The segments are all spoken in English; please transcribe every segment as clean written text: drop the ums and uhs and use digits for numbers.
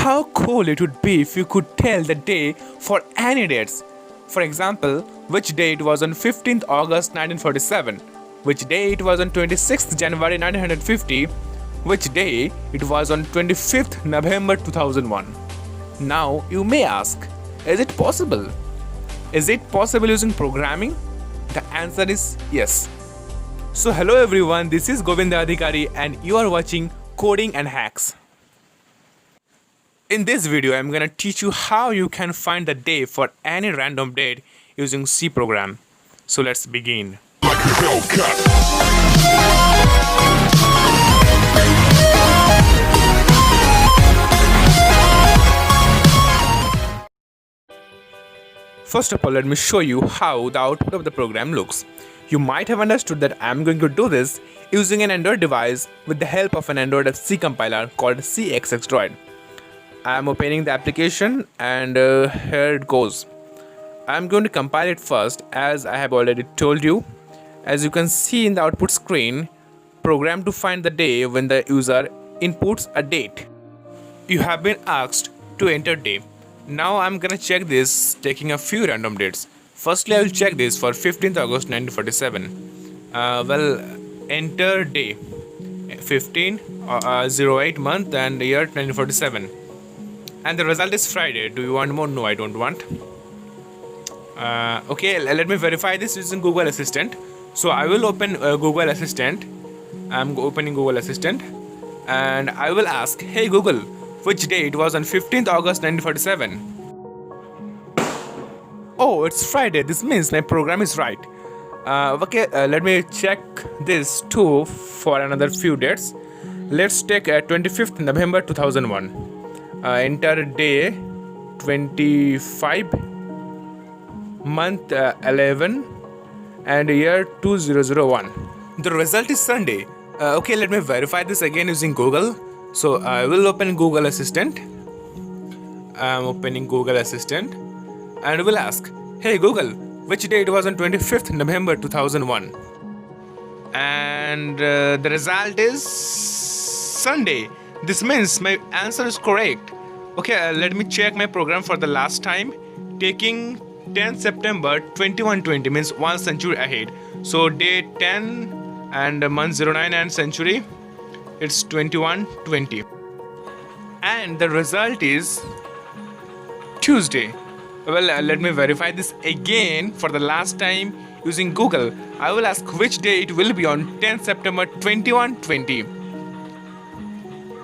how cool it would be if you could tell the day for any dates. For example, which day it was on 15th August 1947, which day it was on 26th January 1950, which day it was on 25th November 2001. Now you may ask, is it possible? Is it possible using programming? The answer is yes. So hello everyone, this is Gobinda Adhikari and you are watching Coding and Hacks. In this video, I'm gonna teach you how you can find the day for any random date using C program. So let's begin. First of all, let me show you how the output of the program looks. You might have understood that I'm going to do this using an Android device with the help of an Android C compiler called CXX Droid. I'm opening the application and here it goes. I'm going to compile it first, as I have already told you. As you can see in the output screen, program to find the day when the user inputs a date. You have been asked to enter day. Now I'm gonna check this taking a few random dates. Firstly, I will check this for 15th August 1947. Enter day 15 08 month and year 1947. And the result is Friday. Do you want more? No, I don't want. Okay, let me verify this using Google Assistant. So I will open Google Assistant. I'm opening Google Assistant and I will ask, hey Google, which day it was on 15th August 1947? Oh, it's Friday. This means my program is right. Let me check this too for another few dates. Let's take 25th November 2001. Enter day 25, month 11 and year 2001. The result is Sunday. Okay, let me verify this again using Google. So I will open Google Assistant. I'm opening Google Assistant and will ask, hey Google, which day it was on 25th November 2001? And the result is Sunday. This means my answer is correct. Okay, let me check my program for the last time. Taking 10 September 2120 means 1 century ahead. So day 10 and month 09 and century, it's 2120. And the result is Tuesday. Let me verify this again for the last time using Google. I will ask which day it will be on 10 September 2120.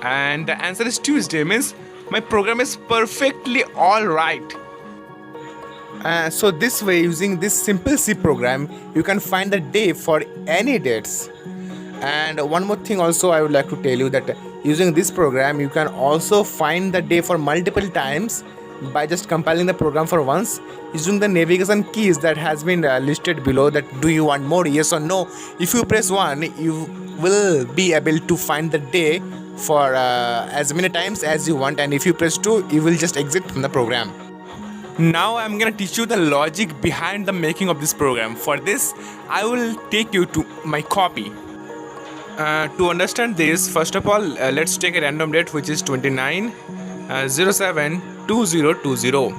And the answer is Tuesday, means my program is perfectly alright. So this way, using this simple C program, you can find the day for any dates. And one more thing also I would like to tell you, that using this program you can also find the day for multiple times by just compiling the program for once using the navigation keys that has been listed below. That do you want more, yes or no. If you press 1, you will be able to find the day for as many times as you want, and if you press 2, you will just exit from the program. Now I'm gonna teach you the logic behind the making of this program. For this, I will take you to my copy. To understand this, first of all, let's take a random date which is 29 07 2020.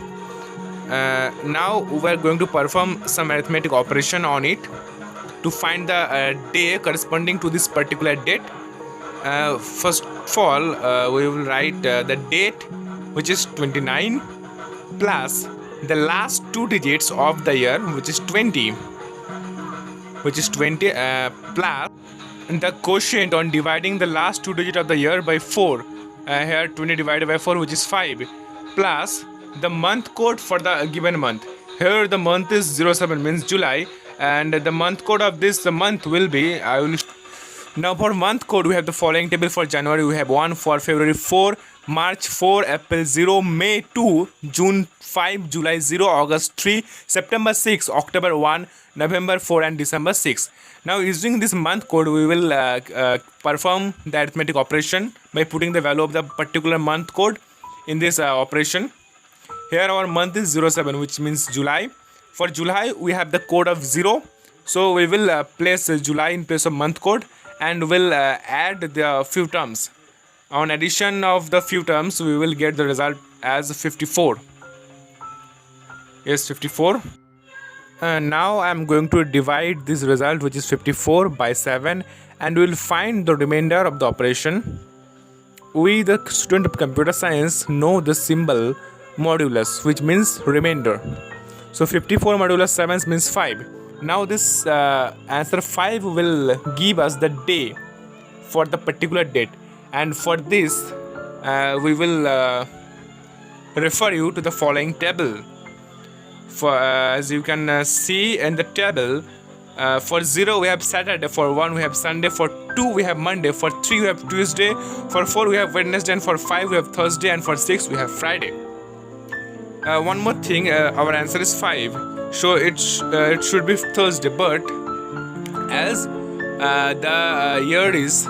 Now we are going to perform some arithmetic operation on it to find the day corresponding to this particular date. First of all, we will write the date, which is 29, plus the last 2 digits of the year, which is 20, plus the quotient on dividing the last 2 digits of the year by 4. Here 20 divided by 4, which is 5, plus the month code for the given month. Here the month is 07, means July, and the month code of this month will be, now for month code we have the following table. For January we have 1, for February 4, March 4, April 0, May 2, June 5, July 0, August 3, September 6, October 1, November 4 and December 6. Now using this month code we will perform the arithmetic operation by putting the value of the particular month code in this operation. Here our month is 07, which means July. For July we have the code of 0, so we will place July in place of month code and will add the few terms. On addition of the few terms, we will get the result as 54. Yes, 54. Now I am going to divide this result, which is 54, by 7, and we will find the remainder of the operation. We, the student of computer science, know the symbol modulus, which means remainder. So 54 modulus 7 means 5. Now this answer 5 will give us the day for the particular date, and for this we will refer you to the following table. For as you can see in the table, for 0 we have Saturday, for 1 we have Sunday, for 2 we have Monday, for 3 we have Tuesday, for 4 we have Wednesday, and for 5 we have Thursday, and for 6 we have Friday. One more thing, our answer is 5, so it should be Thursday, but as the year is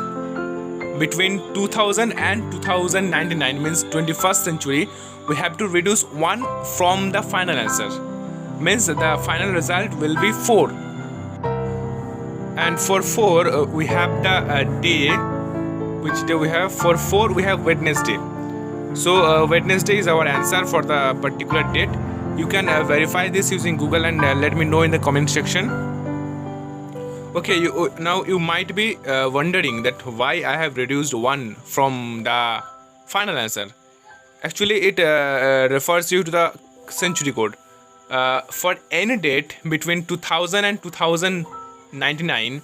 between 2000 and 2099, means 21st century, we have to reduce 1 from the final answer, means the final result will be 4. And for 4 we have the day. Which day we have? For 4 we have Wednesday. So Wednesday is our answer for the particular date. You can verify this using Google and let me know in the comment section. Okay, now you might be wondering that why I have reduced 1 from the final answer. Actually, it refers you to the century code. For any date between 2000 and 2099,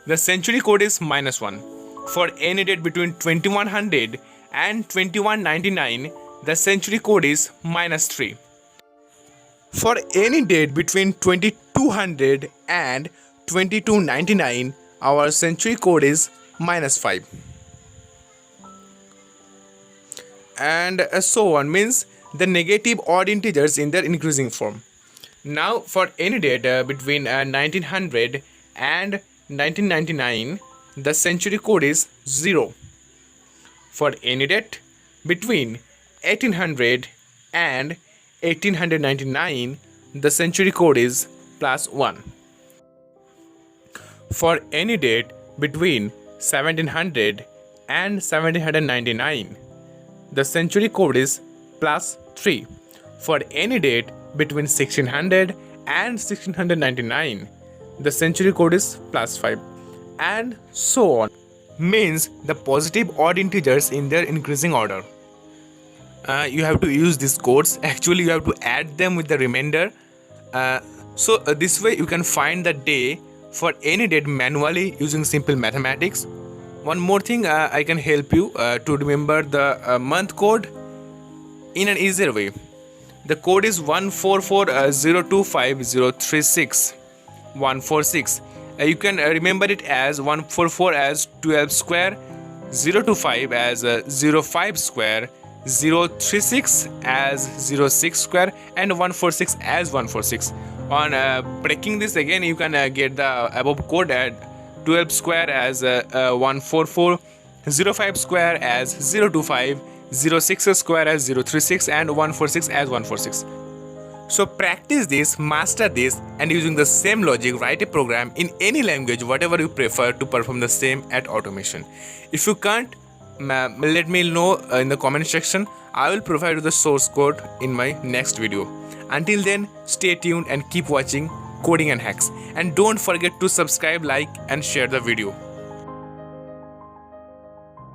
the century code is -1. For any date between 2100 and 2199, the century code is -3. For any date between 2200 and 2299, our century code is -5. And so on, means the negative odd integers in their increasing form. Now for any date between 1900 and 1999, the century code is 0. For any date between 1800 and 1899, the century code is +1. For any date between 1700 and 1799, the century code is +3. For any date between 1600 and 1699, the century code is +5, and so on. Means the positive odd integers in their increasing order. You have to use these codes. Actually, you have to add them with the remainder. So this way you can find the day for any date manually using simple mathematics. One more thing, I can help you to remember the month code in an easier way. The code is 144025036. 146. You can remember it as 144 as 12 square, 025 as 05 square, 036 as 06 square, and 146 as 146. On breaking this again, you can get the above code at 12 square as 144, 05 square as 025, 06 square as 036, and 146 as 146. So practice this, master this, and using the same logic, write a program in any language, whatever you prefer, to perform the same at automation. If you can't, let me know in the comment section. I will provide you the source code in my next video. Until then, stay tuned and keep watching Coding and Hacks. And don't forget to subscribe, like, and share the video.